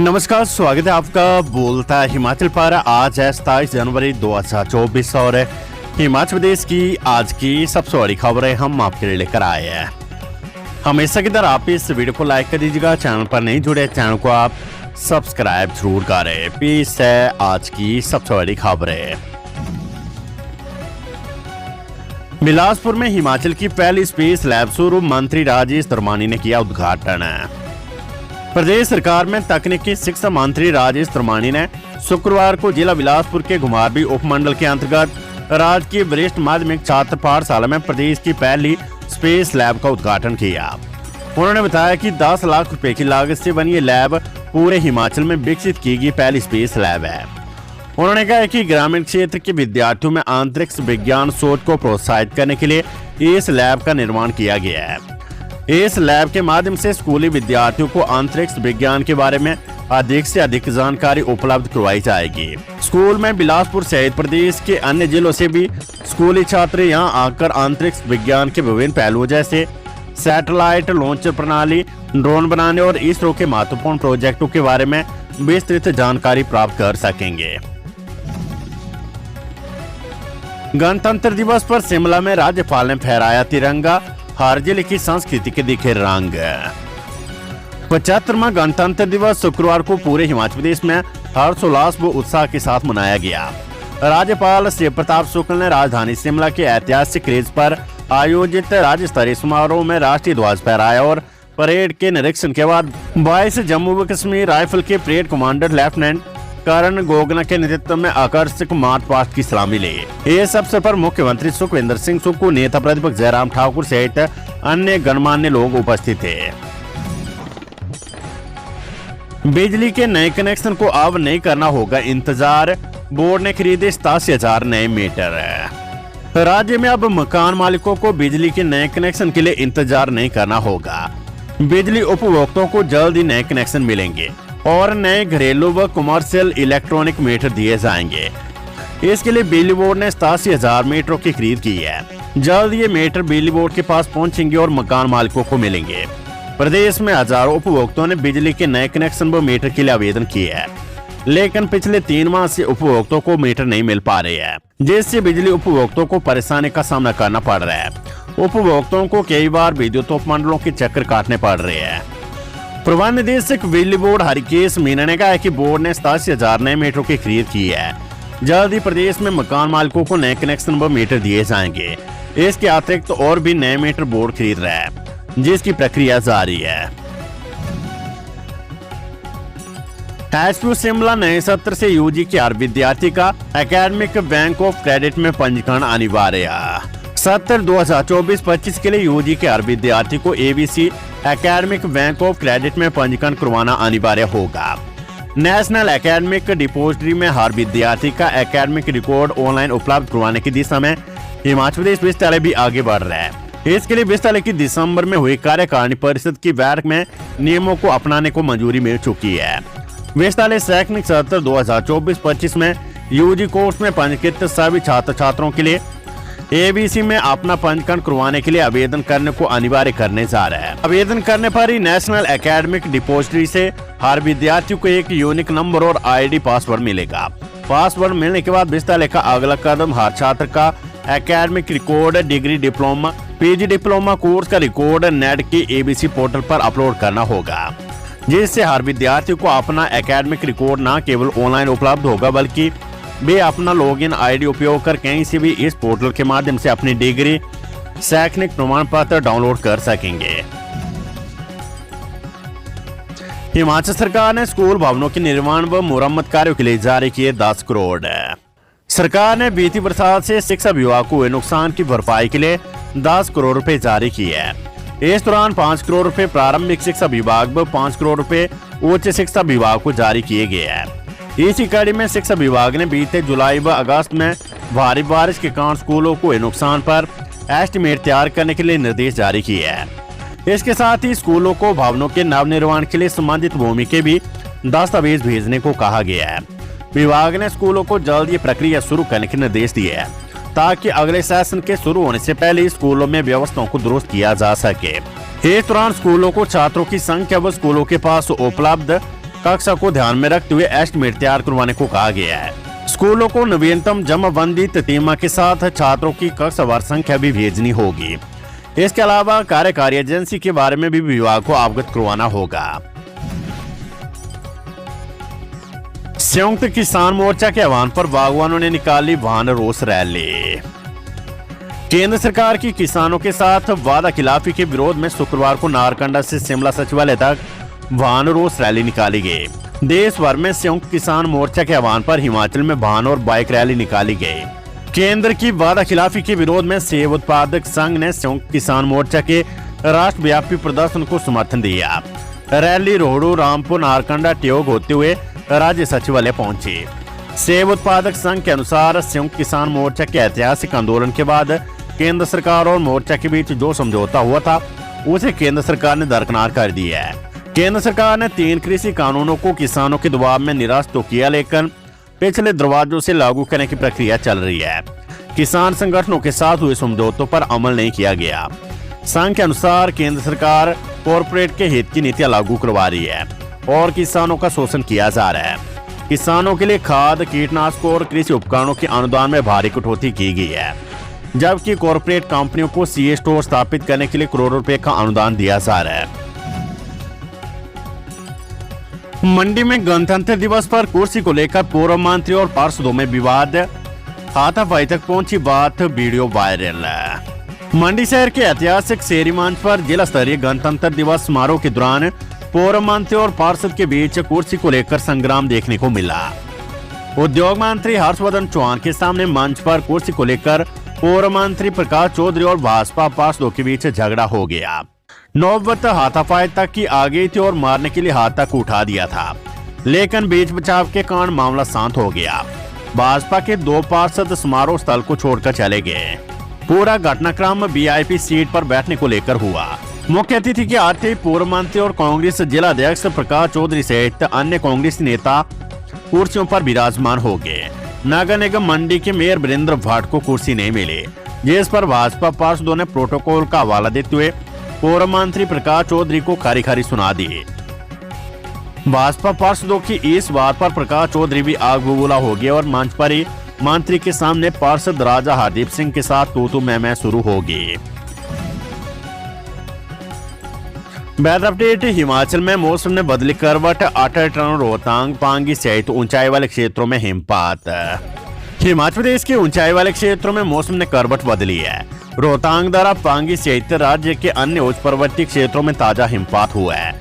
नमस्कार, स्वागत है आपका बोलता है हिमाचल पर। आज है 27 जनवरी 2024 और हिमाचल प्रदेश की आज की सबसे बड़ी खबरें हम आपके लिए लेकर आए हैं। हमेशा की तरह आप इस वीडियो को लाइक कर दीजिएगा। चैनल पर नहीं जुड़े, चैनल को आप सब्सक्राइब जरूर करें। पेश है आज की सबसे बड़ी खबरें। बिलासपुर में हिमाचल की पहली स्पेस लैब शुरू, मंत्री राजेश धर्मानी ने किया उद्घाटन। प्रदेश सरकार में तकनीकी शिक्षा मंत्री राजेश धर्मानी ने शुक्रवार को जिला बिलासपुर के घुमारवी उपमंडल के अंतर्गत राजकीय वरिष्ठ माध्यमिक छात्र पाठशाला में प्रदेश की पहली स्पेस लैब का उद्घाटन किया। उन्होंने बताया कि 10 लाख रुपए की लागत से बनी ये लैब पूरे हिमाचल में विकसित की गई पहली स्पेस लैब है। उन्होंने कहा कि ग्रामीण क्षेत्र के विद्यार्थियों में अंतरिक्ष विज्ञान सोच को प्रोत्साहित करने के लिए इस लैब का निर्माण किया गया है। इस लैब के माध्यम से स्कूली विद्यार्थियों को अंतरिक्ष विज्ञान के बारे में अधिक से अधिक जानकारी उपलब्ध करवाई जाएगी। स्कूल में बिलासपुर सहित प्रदेश के अन्य जिलों से भी स्कूली छात्र यहां आकर अंतरिक्ष विज्ञान के विभिन्न पहलुओं जैसे सैटेलाइट लॉन्चर प्रणाली, ड्रोन बनाने और इसरो के महत्वपूर्ण प्रोजेक्टों के बारे में विस्तृत जानकारी प्राप्त कर सकेंगे। गणतंत्र दिवस पर शिमला में राज्यपाल ने फहराया तिरंगा, हर जिले की संस्कृति के दिखे रंग। 75वां गणतंत्र दिवस शुक्रवार को पूरे हिमाचल प्रदेश में हर्षोल्लास व उत्साह के साथ मनाया गया। राज्यपाल श्री प्रताप शुक्ल ने राजधानी शिमला के ऐतिहासिक रिज पर आयोजित राज्य स्तरीय समारोह में राष्ट्रीय ध्वज फहराया और परेड के निरीक्षण के बाद 22 जम्मू व कश्मीर राइफल के परेड कमांडर लेफ्टिनेंट करण गोगना के नेतृत्व में आकर्षक मार्च पास्ट की सलामी ली। इस अवसर पर मुख्यमंत्री सुखविंदर सिंह सुक्खू, नेता प्रतिपक्ष जयराम ठाकुर सहित अन्य गणमान्य लोग उपस्थित थे। बिजली के नए कनेक्शन को अब नहीं करना होगा इंतजार, बोर्ड ने खरीदे 87,000 नए मीटर। राज्य में अब मकान मालिकों को बिजली के नए कनेक्शन के लिए इंतजार नहीं करना होगा। बिजली उपभोक्ताओं को जल्द ही नए कनेक्शन मिलेंगे और नए घरेलू व कमर्शियल इलेक्ट्रॉनिक मीटर दिए जाएंगे। इसके लिए बिजली बोर्ड ने 87,000 मीटरों की खरीद की है। जल्द ये मीटर बिजली बोर्ड के पास पहुंचेंगे और मकान मालिकों को मिलेंगे। प्रदेश में हजारों उपभोक्ताओं ने बिजली के नए कनेक्शन व मीटर के लिए आवेदन किए हैं, लेकिन पिछले 3 माह से उपभोक्ताओं को मीटर नहीं मिल पा रहे हैं, जिससे बिजली उपभोक्ताओं को परेशानी का सामना करना पड़ रहा है। उपभोक्ताओं को कई बार विद्युत उपमंडलों के चक्कर काटने पड़ रहे हैं। प्रबंध निदेशक बिजली बोर्ड हरिकेश मीना ने कहा कि बोर्ड ने 87,000 नए मीटरों की खरीद की है। जल्द ही प्रदेश में मकान मालिकों को नए कनेक्शन व मीटर दिए जाएंगे। इसके अतिरिक्त और भी नए मीटर बोर्ड खरीद रहा है, जिसकी प्रक्रिया जारी है। एचपीयू शिमला नए सत्र से यूजी के हर विद्यार्थी का एकेडमिक बैंक ऑफ क्रेडिट में पंजीकरण अनिवार्य। सत्र 2024-25 के लिए यूजी के हर विद्यार्थी को ABC academic bank of credit में पंजीकरण करवाना अनिवार्य होगा। नेशनल एकेडमिक डिपोजिटरी में हर विद्यार्थी का एकेडमिक रिकॉर्ड ऑनलाइन उपलब्ध करवाने की दिशा में हिमाचल प्रदेश विश्वविद्यालय भी आगे बढ़ रहा है। इसके लिए विश्वविद्यालय की दिसंबर में हुई कार्यकारिणी परिषद की बैठक में नियमों को अपनाने को मंजूरी मिल चुकी है। विश्वविद्यालय शैक्षणिक सत्र 2024-25 में यूजी कोर्स में पंजीकृत सभी छात्र छात्रों के लिए एबीसी में अपना पंजीकरण करवाने के लिए आवेदन करने को अनिवार्य करने जा रहा है। आवेदन करने पर ही नेशनल एकेडमिक डिपोजिटरी से हर विद्यार्थी को एक यूनिक नंबर और आईडी पासवर्ड मिलेगा। पासवर्ड मिलने के बाद विश्वविद्यालय का अगला कदम हर छात्र का academic record, degree, diploma, PG diploma course का रिकॉर्ड नेट के एबीसी पोर्टल पर अपलोड करना होगा, जिससे हर विद्यार्थी को अपना एकेडमिक रिकॉर्ड न केवल ऑनलाइन उपलब्ध होगा बल्कि वे अपना लॉगिन आईडी उपयोग कर कहीं से भी इस पोर्टल के माध्यम से अपनी डिग्री, शैक्षणिक प्रमाण पत्र डाउनलोड कर सकेंगे। हिमाचल सरकार ने स्कूल भवनों के निर्माण व मुरम्मत कार्यों के लिए जारी किए 10 करोड़। सरकार ने बीती बरसात से शिक्षा विभाग को हुए नुकसान की भरपाई के लिए 10 करोड़ रुपए जारी किए हैं। इस दौरान 5 करोड़ रुपए प्रारंभिक शिक्षा विभाग व 5 करोड़ रुपए उच्च शिक्षा विभाग को जारी किए गए हैं। इसी कड़ी में शिक्षा विभाग ने बीते जुलाई व अगस्त में भारी बारिश के कारण स्कूलों को हुए नुकसान पर एस्टीमेट तैयार करने के लिए निर्देश जारी किए हैं। इसके साथ ही स्कूलों को भवनों के नवनिर्माण के लिए संबंधित भूमि के भी दस्तावेज भेजने को कहा गया है। विभाग ने स्कूलों को जल्द ये प्रक्रिया शुरू करने के निर्देश दिए हैं, ताकि अगले सेशन के शुरू होने से पहले स्कूलों में व्यवस्थाओं को दुरुस्त किया जा सके। इस दौरान स्कूलों को छात्रों की संख्या व स्कूलों के पास उपलब्ध कक्षा को ध्यान में रखते हुए एस्टिमेट तैयार करवाने को कहा गया है। स्कूलों को नवीनतम जमाबंदी ततीमा के साथ छात्रों की कक्षावार संख्या भी भेजनी होगी। इसके अलावा कार्यकारी एजेंसी के बारे में भी विभाग को अवगत करवाना होगा। संयुक्त किसान मोर्चा के आह्वान पर बागवानों ने निकाली वाहन रोष रैली। केंद्र सरकार की किसानों के साथ वादा खिलाफी के विरोध में शुक्रवार को नारकंडा से शिमला सचिवालय तक वाहन रोष रैली निकाली गई। देश भर में संयुक्त किसान मोर्चा के आह्वान पर हिमाचल में वाहन और बाइक रैली निकाली गई। केंद्र की वादा खिलाफी के विरोध में सेब उत्पादक संघ ने संयुक्त किसान मोर्चा के राष्ट्रव्यापी प्रदर्शन को समर्थन दिया। रैली रोहडू, रामपुर, नारकंडा, ट्योग होते हुए राज्य सचिवालय पहुंची। सेब उत्पादक संघ के अनुसार संयुक्त किसान मोर्चा के ऐतिहासिक आंदोलन के बाद केंद्र सरकार और मोर्चा के बीच जो समझौता हुआ था उसे केंद्र सरकार ने दरकिनार कर दिया है। केंद्र सरकार ने 3 कृषि कानूनों को किसानों के दबाव में निरस्त तो किया, लेकिन पिछले दरवाजों से लागू करने की प्रक्रिया चल रही है। किसान संगठनों के साथ हुए समझौतों पर अमल नहीं किया गया। संघ के अनुसार केंद्र सरकार कॉरपोरेट के हित की नीतियां लागू करवा रही है और किसानों का शोषण किया जा रहा है। किसानों के लिए खाद, कीटनाशकों और कृषि उपकरणों के अनुदान में भारी कटौती की गई है, जबकि कॉरपोरेट कंपनियों को सीए स्टोर स्थापित करने के लिए करोड़ों रुपए का अनुदान दिया जा रहा है। मंडी में गणतंत्र दिवस पर कुर्सी को लेकर पूर्व मंत्री और पार्षदों में विवाद, हाथापाई तक पहुंची बात, वीडियो वायरल। मंडी शहर के ऐतिहासिक शेरी मंच पर जिला स्तरीय गणतंत्र दिवस समारोह के दौरान पूर्व मंत्री और पार्षद के बीच कुर्सी को लेकर संग्राम देखने को मिला। उद्योग मंत्री हर्षवर्धन चौहान के सामने मंच पर कुर्सी को लेकर पूर्व मंत्री प्रकाश चौधरी और भाजपा पार्षदों के बीच झगड़ा हो गया। नौबत हाथापाई तक की आ गई थी और मारने के लिए हाथ तक उठा दिया था, लेकिन बीच बचाव के कारण मामला शांत हो गया। भाजपा के 2 पार्षद समारोह स्थल को छोड़कर चले गए। पूरा घटनाक्रम वीआईपी सीट पर बैठने को लेकर हुआ। मुख्य अतिथि के आते पूर्व मंत्री और कांग्रेस जिला अध्यक्ष प्रकाश चौधरी सहित अन्य कांग्रेसी नेता कुर्सियों पर विराजमान हो गए। नगर निगम मंडी के मेयर वीरेंद्र भट्ट को कुर्सी नहीं मिली, जिस पर भाजपा पार्षदों ने प्रोटोकॉल का हवाला देते हुए पूर्व मंत्री प्रकाश चौधरी को खारी खारी सुना दी। भाजपा पार्षदों की इस बात पर प्रकाश चौधरी भी आग बबूला हो गए और मंच पर ही मंत्री के सामने पार्षद राजा हरदीप सिंह के साथ तू मैं शुरू हो गई। Weather update. हिमाचल में मौसम ने बदली करवट, अटल टनल, रोहतांग, पांगी सहित ऊंचाई वाले क्षेत्रों में हिमपात। हिमाचल प्रदेश के ऊंचाई वाले क्षेत्रों में मौसम ने करवट बदली है। रोहतांग, दरा, पांगी सहित राज्य के अन्य उच्च पर्वतीय क्षेत्रों में ताजा हिमपात हुआ है।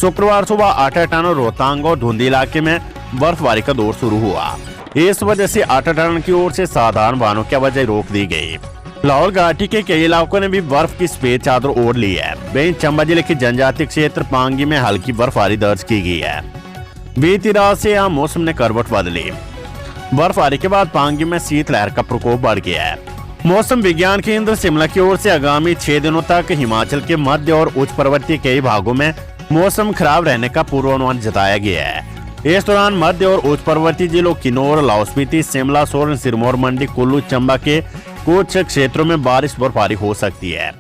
शुक्रवार सुबह अटल टनल, रोहतांग और धुंधी इलाके में बर्फबारी का दौर शुरू हुआ। इस वजह से अटल टनल की ओर से साधारण वाहनों की आवाजाही रोक दी गई। लाहौल घाटी के कई इलाकों ने भी बर्फ की सफेद चादर ओढ़ ली है। वहीं चंबा जिले के जनजातीय क्षेत्र पांगी में हल्की बर्फबारी दर्ज की गई है। बीती रात से यहाँ मौसम ने करवट बदली। बर्फबारी के बाद पांगी में शीतलहर का प्रकोप बढ़ गया है। मौसम विज्ञान केंद्र शिमला की ओर से आगामी 6 दिनों तक हिमाचल के मध्य और उच्च पर्वतीय कई भागों में मौसम खराब रहने का पूर्वानुमान जताया गया है। इस दौरान मध्य और उच्च पर्वतीय जिलों किन्नौर, लाहौल स्पीति, शिमला, सोलन, सिरमौर, मंडी, कुल्लू, चंबा के कुछ क्षेत्रों में बारिश बर्फबारी हो सकती है।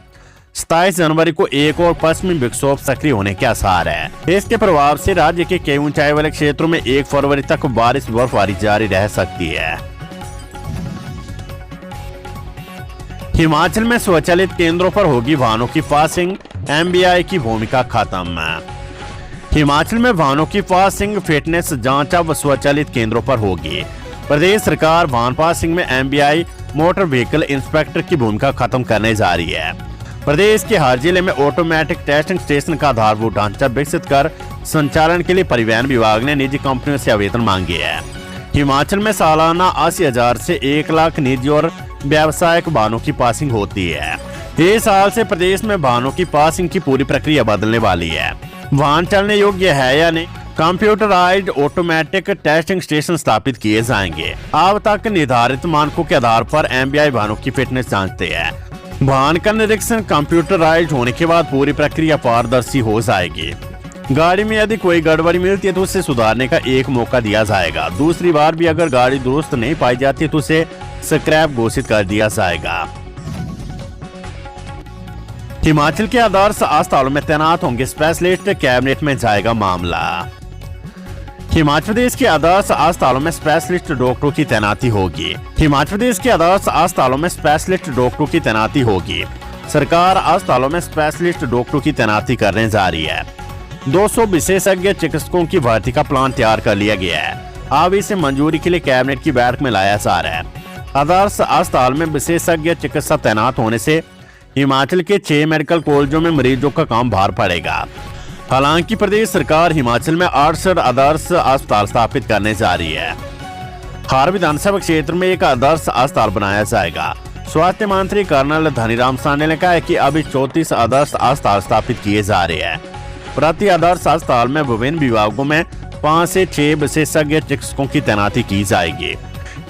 27 जनवरी को एक और पश्चिमी विक्षोभ सक्रिय होने के आसार है। इसके प्रभाव से राज्य के कई ऊंचाई वाले क्षेत्रों में 1 फरवरी तक बारिश बर्फबारी जारी रह सकती है। हिमाचल में स्वचालित केंद्रों पर होगी वाहनों की पासिंग, एमबीआई की भूमिका खत्म। हिमाचल में वाहनों की पासिंग, फिटनेस जांच अब स्वचालित केंद्रों पर होगी। प्रदेश सरकार वाहन पासिंग में एमबीआई मोटर व्हीकल इंस्पेक्टर की भूमिका खत्म करने जा रही है। प्रदेश के हर जिले में ऑटोमेटिक टेस्टिंग स्टेशन का आधारभूत ढांचा विकसित कर संचालन के लिए परिवहन विभाग ने निजी कंपनियों से आवेदन मांगे है। हिमाचल में सालाना 80,000 से 1 लाख निजी और व्यावसायिक वाहनों की पासिंग होती है। इस साल से प्रदेश में वाहनों की पासिंग की पूरी प्रक्रिया बदलने वाली है। वाहन चलने योग्य है या नहीं, कंप्यूटराइज्ड ऑटोमेटिक टेस्टिंग स्टेशन स्थापित किए जाएंगे। अब तक निर्धारित मानकों के आधार पर एमबीआई वाहनों की फिटनेस जांचते हैं। वाहन का निरीक्षण कंप्यूटराइज्ड होने के बाद पूरी प्रक्रिया पारदर्शी हो जाएगी। गाड़ी में यदि कोई गड़बड़ी मिलती है तो उसे सुधारने का एक मौका दिया जाएगा। दूसरी बार भी अगर गाड़ी दुरुस्त नहीं पाई जाती तो उसे स्क्रैप घोषित कर दिया जाएगा। हिमाचल के आदर्श अस्पतालों में तैनात होंगे स्पेशलिस्ट, कैबिनेट में जाएगा मामला। हिमाचल प्रदेश के आदर्श अस्पतालों में स्पेशलिस्ट डॉक्टरों की तैनाती होगी। हिमाचल प्रदेश के आदर्श अस्पतालों में स्पेशलिस्ट डॉक्टरों की तैनाती होगी। सरकार अस्पतालों में स्पेशलिस्ट डॉक्टरों की तैनाती करने जा रही है। 200 विशेषज्ञ चिकित्सकों की भर्ती का प्लान तैयार कर लिया गया है। अब इसे मंजूरी के लिए कैबिनेट की बैठक में लाया जा रहा है। आदर्श अस्पताल में विशेषज्ञ चिकित्सा तैनात होने से हिमाचल के 6 मेडिकल कॉलेजों में मरीजों का काम भार पड़ेगा। हालांकि प्रदेश सरकार हिमाचल में 68 आदर्श अस्पताल स्थापित करने जा रही है। हर विधानसभा क्षेत्र में एक आदर्श अस्पताल बनाया जाएगा। स्वास्थ्य मंत्री कर्नल धनीराम सांडे ने कहा है कि अभी 34 आदर्श अस्पताल स्थापित किए जा रहे हैं। प्रति आदर्श अस्पताल में विभिन्न विभागों में 5 से 6 विशेषज्ञ चिकित्सकों की तैनाती की जाएगी।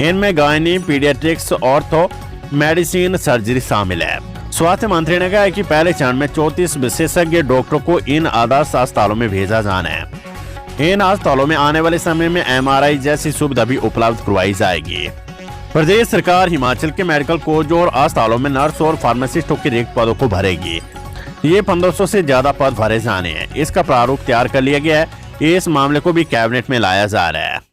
इनमें gynae, paediatrics, ortho, medicine, surgery शामिल है। स्वास्थ्य मंत्री ने कहा है कि पहले चरण में 34 विशेषज्ञ डॉक्टरों को इन आदर्श अस्पतालों में भेजा जाना है। इन अस्पतालों में आने वाले समय में MRI जैसी सुविधा भी उपलब्ध करवाई जाएगी। प्रदेश सरकार हिमाचल के मेडिकल कॉलेजों और अस्पतालों में नर्स और फार्मासिस्टों के रिक्त पदों को भरेगी। ये 1500 से ज्यादा पद भरे जाने हैं। इसका प्रारूप तैयार कर लिया गया है। इस मामले को भी कैबिनेट में लाया जा रहा है।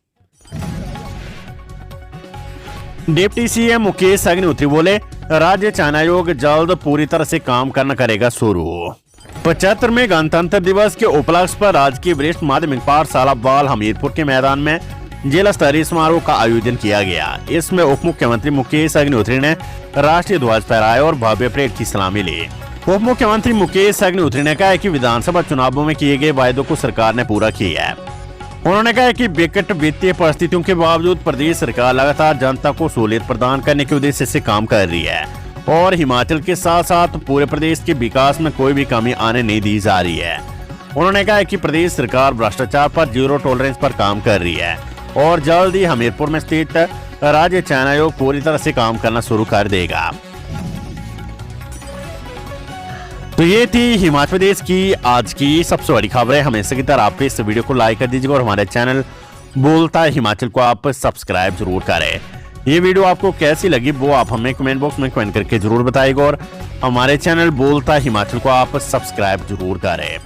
डिप्टी CM मुकेश अग्निहोत्री बोले, राज्य चयन आयोग जल्द पूरी तरह से काम करना करेगा शुरू। 75वें गणतंत्र दिवस के उपलक्ष्य पर राजकीय वरिष्ठ माध्यमिक पाठशाला बाल हमीरपुर के मैदान में जिला स्तरीय समारोह का आयोजन किया गया। इसमें उप मुख्यमंत्री मुकेश अग्निहोत्री ने राष्ट्रीय ध्वज फहराया और भव्य परेड की सलामी ली। उप मुख्यमंत्री मुकेश अग्निहोत्री ने कहा कि विधानसभा चुनावों में किए गए वायदों को सरकार ने पूरा किया है। उन्होंने कहा कि विकट वित्तीय परिस्थितियों के बावजूद प्रदेश सरकार लगातार जनता को सहूलियत प्रदान करने के उद्देश्य से काम कर रही है और हिमाचल के साथ साथ पूरे प्रदेश के विकास में कोई भी कमी आने नहीं दी जा रही है। उन्होंने कहा कि प्रदेश सरकार भ्रष्टाचार पर जीरो टॉलरेंस पर काम कर रही है और जल्द ही हमीरपुर में स्थित राज्य चयन आयोग पूरी तरह से काम करना शुरू कर देगा। तो ये थी हिमाचल प्रदेश की आज की सबसे बड़ी खबरें। हमेशा की तरह आप इस वीडियो को लाइक कर दीजिएगा और हमारे चैनल बोलता है हिमाचल को आप सब्सक्राइब जरूर करें। ये वीडियो आपको कैसी लगी वो आप हमें कमेंट बॉक्स में कमेंट करके जरूर बताइएगा और हमारे चैनल बोलता है हिमाचल को आप सब्सक्राइब जरूर करें।